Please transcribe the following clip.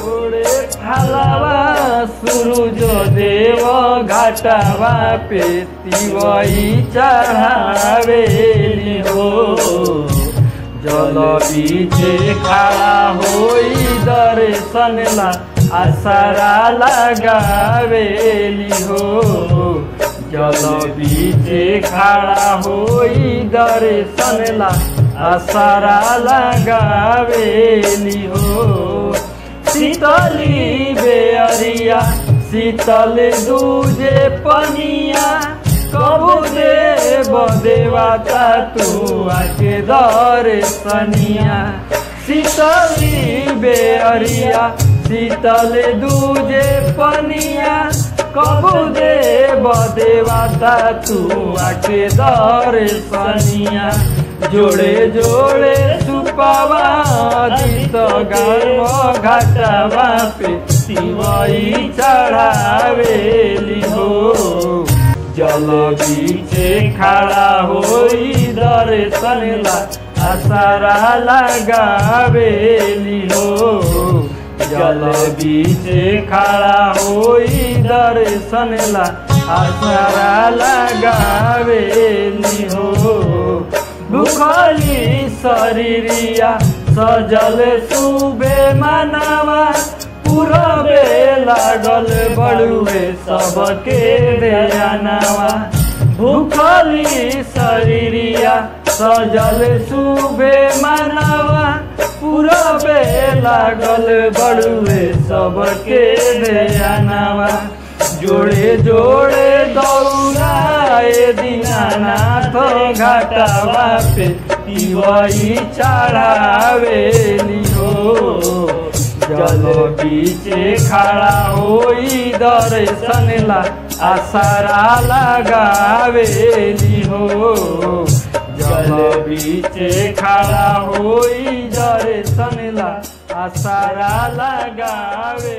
जोड़े थालावा सूरज देव घाटावा पे तिवई चढ़ावेली हो। जल बीचे खड़ा होई दर्शन ला आसरा लगावेली हो। जल बीचे खड़ा होई दर्शन ला आसरा लगावेली हो। शीतली बेअरिया शीतल दूजे पनिया कबू देव देवता तू आके दर्शनिया। शीतली बेअरिया शीतल दूजे पनिया कबू देव देवता तू आके दर्शनिया। जोड़े जोड़े सुपावा गीत गाँव घाटावा पे तिवई चढ़ावेली हो। जल बीचे खड़ा होई दर्शन ला आसरा लगावेली हो। जल बीचे खड़ा होई दर्शन ला आसरा लगावेली हो। भूखली शरीरिया सजल सुबे मनवा पूरबे लागल बड़ुए सबके ध्यानवा। भूखली शरीरिया सजल सुबे मनवा पूरबे लागल बड़ुए सबके ध्यानवा। जोड़े जोड़े दौड़ाए दीनानाथ घाटावा पे तिवई चढ़ावेली हो। जल बीचे खड़ा होई दर्शन ला आसरा लगावेली हो। जल बीचे खड़ा होई दर्शन ला आसरा लगावे।